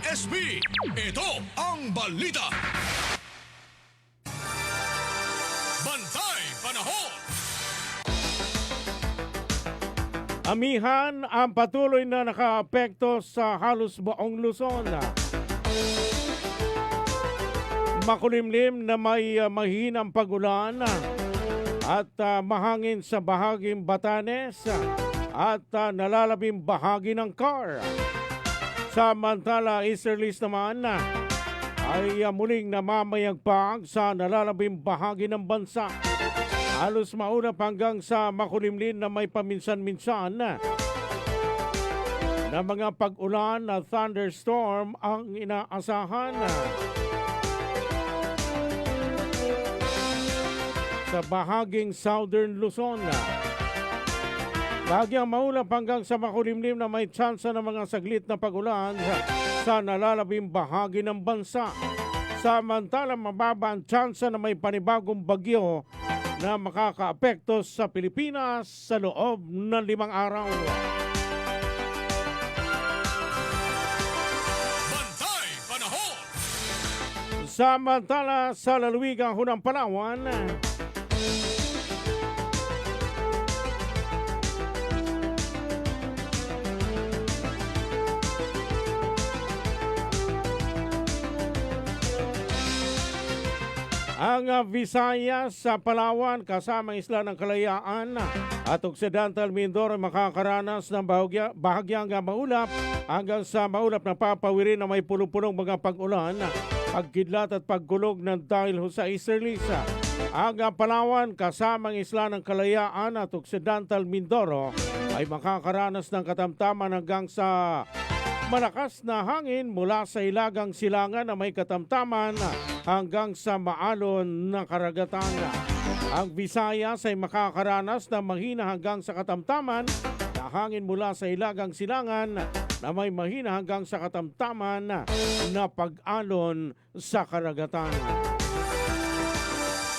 DYSB. Ito ang balita. Bantay Panahon. Amihan ang patuloy na nakaapekto sa halos buong Luzon. Makulimlim na may mahinang pagulan at mahangin sa bahaging Batanes at nalalabing bahagi ng Car. Samantala, easterlies naman ay muling namamayagpag sa nalalabing bahagi ng bansa. Halos maulap hanggang sa makulimlim na may paminsan-minsan na mga pag-ulan na thunderstorm ang inaasahan. Sa bahaging Southern Luzon, bahagyang maulap hanggang sa makulimlim na may tsansa ng mga saglit na pag-ulan sa nalalabing bahagi ng bansa. Samantala, mababa ang tsansa na may panibagong bagyo na makakaapekto sa Pilipinas sa loob ng 5 araw. Bantay Panahon. Samantala, sa lalawigang Hunang Palawan, ang Visayas sa Palawan kasama isla ng Kalayaan at Occidental Mindoro makakaranas ng bahagyang maulap hanggang sa maulap na papawirin na may punong-punong mga pag-ulan, pagkidlat at pagkulog ng dahil sa easterlies. Ang Palawan kasama isla ng Kalayaan at Occidental Mindoro ay makakaranas ng katamtaman hanggang sa malakas na hangin mula sa hilagang silangan na may katamtaman hanggang sa maalon na karagatan. Ang Visayas ay makakaranas ng mahina hanggang sa katamtaman na hangin mula sa hilagang silangan na may mahina hanggang sa katamtaman na pag-alon sa karagatan.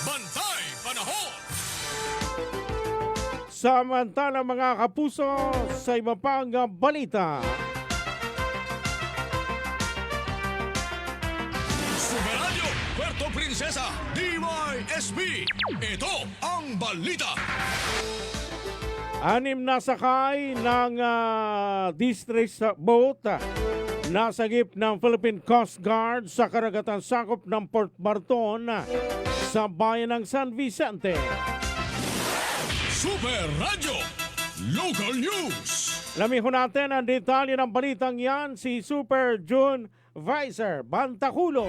Bantay Panahon. Samantala mga kapuso, sa iba pang balita, Superradyo Puerto Princesa DYSB. Ito ang balita. 6 na sakay ng distress boat nasagip ng Philippine Coast Guard sa karagatan sakop ng Port Barton sa bayan ng San Vicente. Superradyo Local News. Lamihon natin ang detalye ng balitang yan, si Super June Visor Bantaculo.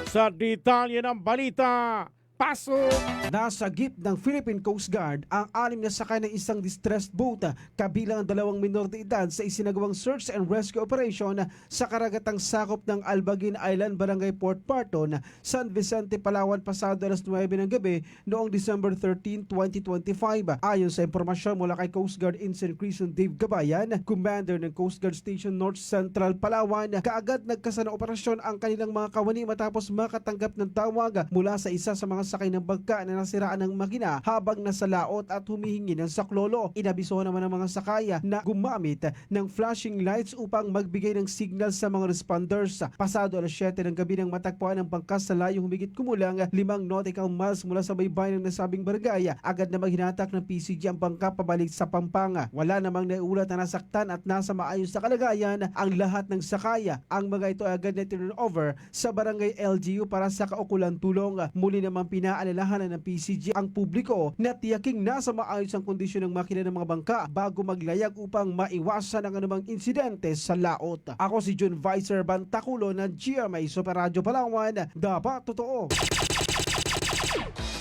Sa detalye ng balita, pasok! Nasagip ng Philippine Coast Guard ang 6 na sakay ng isang distressed boat kabilang ang 2 minor de edad sa isinagawang search and rescue operation sa karagatang sakop ng Albaguin Island, Barangay Port Barton, San Vicente, Palawan pasado alas 9 ng gabi noong December 13, 2025. Ayon sa impormasyon mula kay Coast Guard Ensign Crison Dave Gabayan, Commander ng Coast Guard Station North Central, Palawan, kaagad nagkasana operasyon ang kanilang mga kawani matapos makatanggap ng tawag mula sa isa sa mga sakay ng bangka na nasiraan ng makina habang nasa laot at humihingi ng saklolo. Inabiso naman ng mga sakaya na gumamit ng flashing lights upang magbigay ng signal sa mga responders. Pasado alas 7 ng gabi nang matagpuan ng bangka sa layong humigit kumulang 5 nautical miles mula sa baybayin ng nasabing barangay. Agad na maghinatak ng PCG ang bangka pabalik sa Pampanga. Wala namang naiulat na nasaktan at nasa maayos na kalagayan ang lahat ng sakaya. Ang mga ito agad na turn over sa barangay LGU para sa kaukulang tulong. Muli namang pinaalalahanan ng PCG ang publiko na tiyaking nasa maayos ang kondisyon ng makina ng mga bangka bago maglayag upang maiwasan ang anumang insidente sa laot. Ako si June Visor Bantaculo ng GMA Superradyo Palawan. Dapat totoo.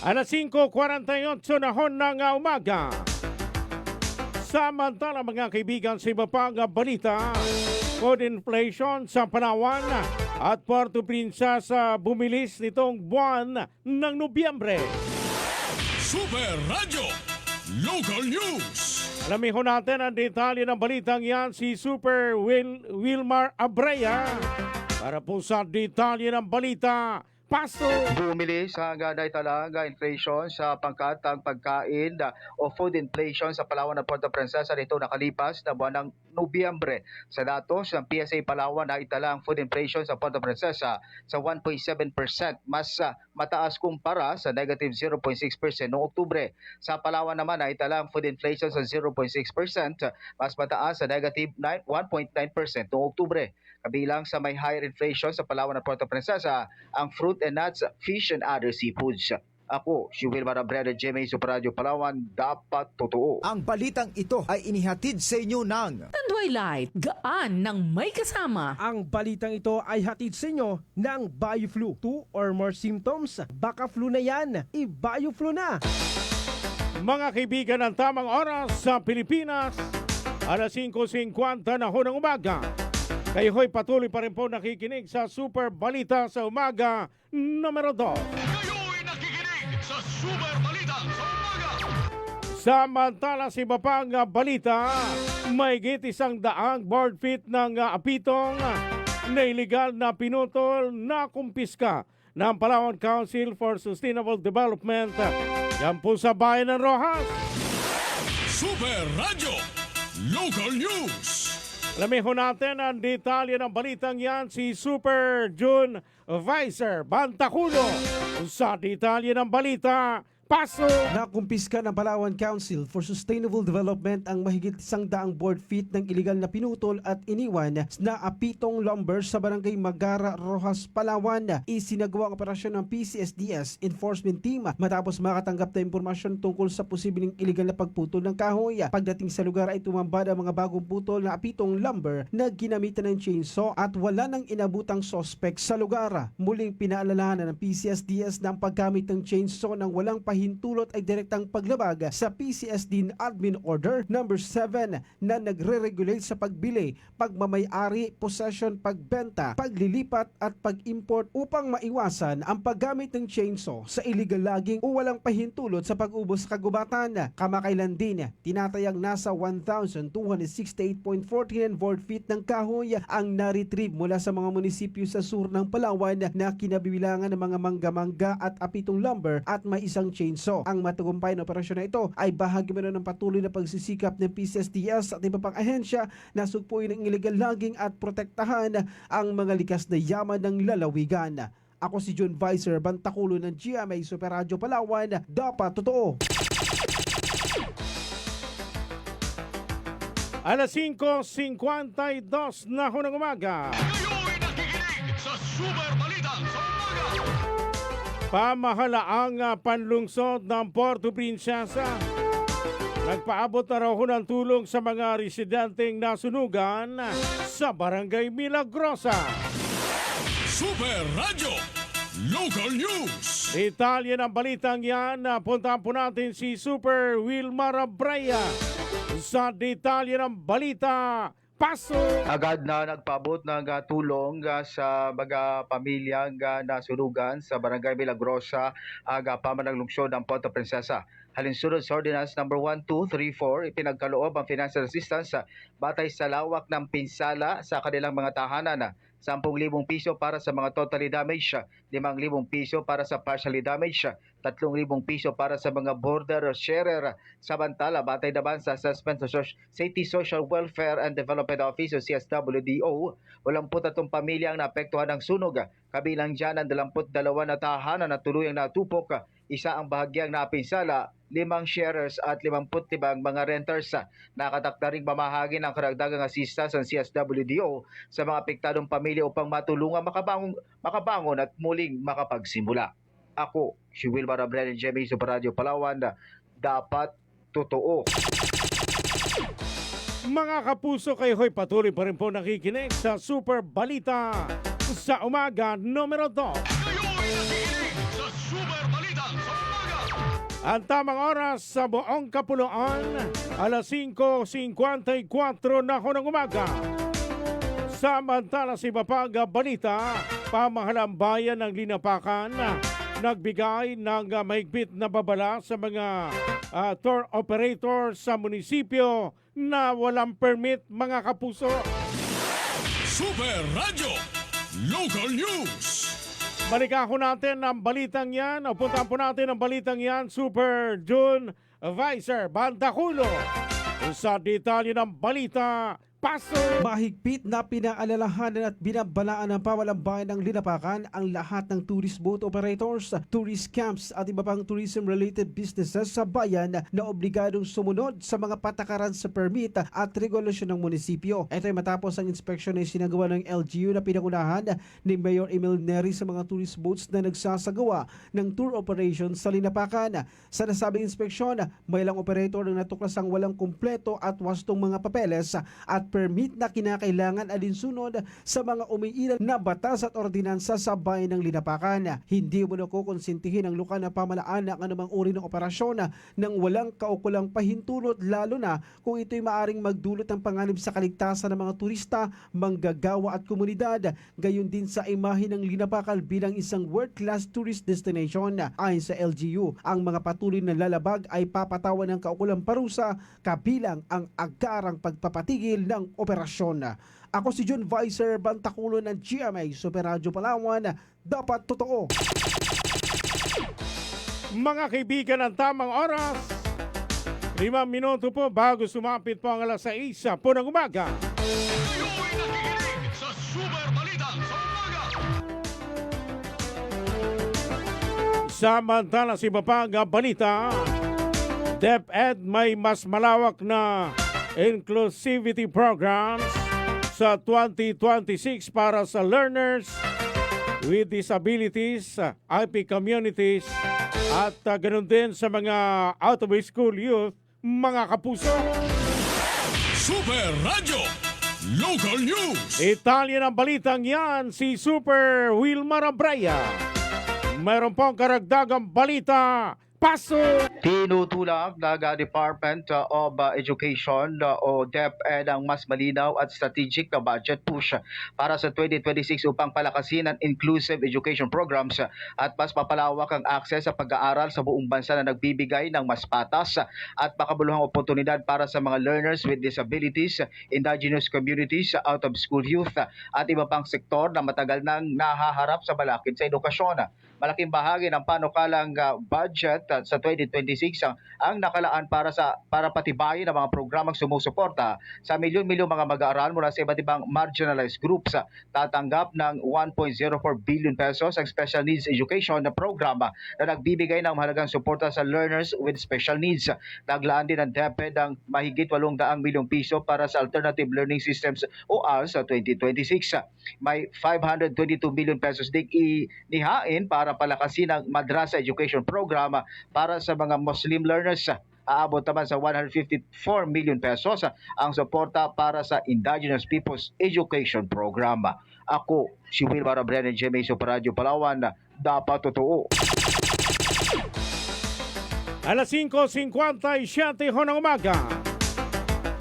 Alas 5:48 na ng umaga. Samantala mga kaibigan, sa iba pang balita, food inflation sa Palawan at Puerto Princesa bumilis nitong buwan ng Nobyembre. Superradyo Local News. Alamihon natin ang detalye ng balitang yan, si Super Wilmar Abreya. Para po sa detalye ng balita, Paso! Bumili sa gaday talaga inflation sa pangkatang pagkain o food inflation sa Palawan at Puerto Princesa nito nakalipas na buwan ng Nobyembre. Sa datos ng PSA Palawan na itala ang food inflation sa Puerto Princesa sa 1.7%, mas mataas kumpara sa negative 0.6% noong Oktubre. Sa Palawan naman na itala ang food inflation sa 0.6%, mas mataas sa negative 1.9% noong Oktubre. Kabilang sa may higher inflation sa Palawan at Puerto Princesa, ang fruit and nuts, fish and other seafoods. Ako, si Wilmar Abreda, GMA Super Radio Palawan, dapat totoo. Ang balitang ito ay inihatid sa inyo ng Tanduay Light, gaan ng may kasama. Ang balitang ito ay hatid sa inyo ng BioFlu. 2 or more symptoms, baka flu na yan, i-BioFlu na. Mga kaibigan, ang tamang oras sa Pilipinas, alas 5:50 na ho ng umaga. Kayo ho'y patuloy pa rin po nakikinig sa Super Balita sa Umaga, numero 2. Kayo'y nakikinig sa Super Balita sa Umaga. Samantala sa iba pang balita, may isang daang board feet ng apitong na iligal na pinutol na kumpiska ng Palawan Council for Sustainable Development. Yan po sa bayan ng Rojas. Super Radio Local News. Alamin ho natin ang detalye ng balitang yan si Super June Vicer Bantaculo. Sa detalye ng balita, Paso! Nakumpiska ng Palawan Council for Sustainable Development ang mahigit 100 board feet ng iligal na pinutol at iniwan na apitong lumber sa barangay Magara, Rojas, Palawan. Isinagawa ang operasyon ng PCSDS Enforcement Team matapos makatanggap na impormasyon tungkol sa posibleng iligal na pagputol ng kahoy. Pagdating sa lugar ay tumambad ang mga bagong putol na apitong lumber na ginamitan ng chainsaw at wala nang inabutang sospek sa lugar. Muling pinaalalahanan ng PCSDS na ang paggamit ng chainsaw ng walang hintulot ay direktang paglabag sa PCSD Admin Order number 7 na nagre-regulate sa pagbili, pagmamay-ari, possession, pagbenta, paglilipat at pag-import upang maiwasan ang paggamit ng chainsaw sa illegal logging o walang pahintulot sa pag-ubos sa kagubatan. Kamakailan din, tinatayang nasa 1,268.49 board feet ng kahoy ang na-retrieve mula sa mga munisipyo sa sur ng Palawan na kinabibilangan ng mga mangga-mangga at apitong lumber at may isang chainsaw. Ang matagumpay na operasyon na ito ay bahagi mo ng patuloy na pagsisikap ng PCSDS at iba pang ahensya na sugpuin ng illegal logging at protektahan ang mga likas na yaman ng lalawigan. Ako si John Vicer Bantaculo ng GMA Super Radio Palawan, dapat totoo. Alas 5:52 na ho ng umaga. Kayo'y nakikinig sa Super Balita sa Umaga. Pamahalaang panlungsod ng Puerto Princesa. Nagpaabot na raw ho ng tulong sa mga residenteng nasunugan sa Barangay Milagrosa. Super Radio Local News. Detalye ng balitang yan, puntahan po natin si Super Wilmar Abraya. Sa detalye ng balita, Paso! Agad na nagpaabot ng tulong sa mga pamilyang nasunugan sa Barangay Milagrosa, pamanang lungsod ng Puerto Princesa. Halinsunod sa Ordinance No. 1234, ipinagkaloob ang financial assistance batay sa lawak ng pinsala sa kanilang mga tahanan. 10,000 piso para sa mga totally damaged, 5,000 piso para sa partially damaged, 3,000 piso para sa mga border sharer. Samantala, batay naman sa assessment sa City Social Welfare and Development Office o CSWDO, 83 pamilya ang naapektuhan ng sunog. Kabilang dyan ang 22 na tahanan na tuluyang natupok, isa ang bahagyang napinsala, 5 sharers at 55 mga renters. Nakatakda ring mamahagi ng karagdagang assistance ang CSWDO sa mga apektadong pamilya upang matulungan makabangon at muling makapagsimula. Ako, si Wilmar Abreda, GMA Super Radio Palawan, dapat totoo. Mga kapuso, kayo ho'y patuloy pa rin po nakikinig sa Super Balita sa Umaga, numero 2. Kayo'y nakikinig sa Super Balita sa Umaga. Ang tamang oras sa buong kapuluan, alas 5:54 na ho ng umaga. Samantala sa iba pang balita, pamahalang bayan ng Linapakan nagbigay ng mahigpit na babala sa mga tour operator sa munisipyo na walang permit, mga kapuso. Super Radio Local News. Balikan ko natin ang balitang yan. O puntahan po natin ang balitang yan. Super June Vicer Bandaculo. Sa detalye ng balita, paso! Mahigpit na pinaalalahanan at binabalaan ng pawalambayan ng Linapakan ang lahat ng tourist boat operators, tourist camps at iba pang tourism-related businesses sa bayan na obligadong sumunod sa mga patakaran sa permit at regulasyon ng munisipyo. Ito ay matapos ang inspeksyon na sinagawa ng LGU na pinangunahan ni Mayor Emil Neri sa mga tourist boats na nagsasagawa ng tour operations sa Linapakan. Sa nasabing inspeksyon, may ilang operator na natuklasang walang kumpleto at wastong mga papeles at permit na kinakailangan alinsunod sa mga umiiral na batas at ordinansa sa bayan ng Linapakan. Hindi mo na kukonsintihin ang lokal na pamalaan ng anumang uri ng operasyon ng walang kaukulang pahintulot, lalo na kung ito'y maaring magdulot ng panganib sa kaligtasan ng mga turista, manggagawa at komunidad, gayon din sa imahe ng Linapakan bilang isang world-class tourist destination. Ayon sa LGU, ang mga patuloy na lalabag ay papatawan ng kaukulang parusa kabilang ang agarang pagpapatigil ng operasyon. Ako si June Vicer Bantaculo ng GMA Super Radio Palawan. Dapat totoo. Mga kaibigan, ang tamang oras, 5 minuto po bago sumapit po ang alas 6 po ng umaga. Kayo'y nakikinig sa Super Balita sa umaga. Samantala sa iba pang balita, DepEd may mas malawak na inclusivity programs sa 2026 para sa learners with disabilities, IP communities at ganoon din sa mga out-of-school youth, mga kapuso. Super Radio Local News. Detalye ng balitang yan, si Super Wilmar Abraya. Mayroon pong karagdagang balita. Paso! Tinutulak ng Department of Education o DepEd ang mas malinaw at strategic na budget push para sa 2026 upang palakasin ang inclusive education programs at mas mapalawak ang access sa pag-aaral sa buong bansa na nagbibigay ng mas patas at makabuluhang oportunidad para sa mga learners with disabilities, indigenous communities, out-of-school youth at iba pang sektor na matagal nang nahaharap sa balakid sa edukasyon. Malaking bahagi ng panukalang budget sa 2026 ang nakalaan para patibayin ang mga programang sumusuporta sa milyon-milyong mga mag-aaral mula sa iba't ibang marginalized groups. Tatanggap ng 1.04 billion pesos ang special needs education na programa na nagbibigay ng mahalagang suporta sa learners with special needs. Naglaan din ng DepEd ang mahigit 800 milyong piso para sa alternative learning systems o ALS sa 2026. May 522 million pesos din inihain para palakasin ang madrasa education program para sa mga Muslim learners. Aabot naman sa 154 million pesos ang suporta para sa Indigenous Peoples Education Program. Ako, si Wilmar Abraya ng GMA Super Radio Palawan. Dapat totoo. Alas 5:57 ho ng umaga.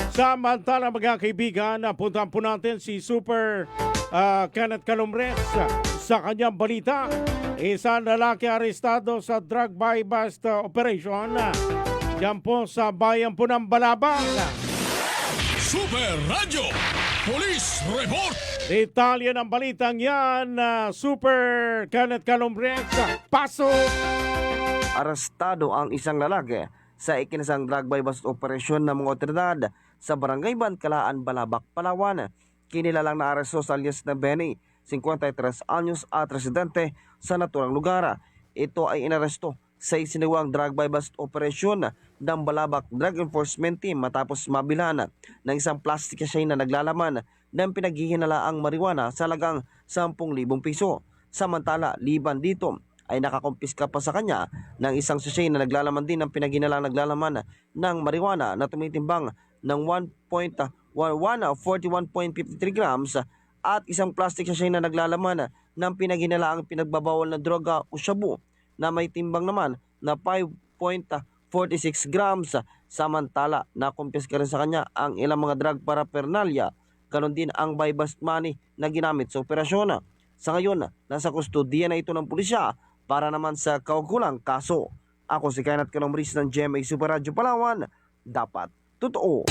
Samantala mga kaibigan, puntahan po natin si Super Kenneth Calumres sa kanyang balita. Isang lalaki arestado sa drug buy-bust operation diyan po sa bayan po ng Balabang. Super Radio Police Report. Detalye ng balitang yan, Super Kenneth Calumres. Paso! Arestado ang isang lalaki sa ikinasang drug buy-bust operasyon ng mga otoridad sa Barangay Bantkalaan, Balabac, Palawan. Kinilalang na aresto sa alias na Benny, 53 anyos at residente sa naturang lugar. Ito ay inaresto sa isinagawang drug buy-bust operasyon ng Balabac Drug Enforcement Team matapos mabilhan ng isang plastic sachet na naglalaman ng pinaghihinalaang marijuana sa halagang 10,000 piso. Samantala, liban dito ay nakakumpiska pa sa kanya ng isang sachet na naglalaman din ng pinaghinalaang naglalaman ng marijuana na tumitimbang ng 41.53 grams at isang plastic sachet na naglalaman ng pinaghinalaang pinagbabawal na droga o shabu na may timbang naman na 5.46 grams. Samantala, nakumpiska rin sa kanya ang ilang mga drug paraphernalia, ganon din ang buy-bust money na ginamit sa operasyon. Sa ngayon, nasa kustodiya na ito ng pulisya para naman sa kaukulang kaso. Ako si Kenneth Calumres ng GMA Super Radio Palawan. Dapat totoo.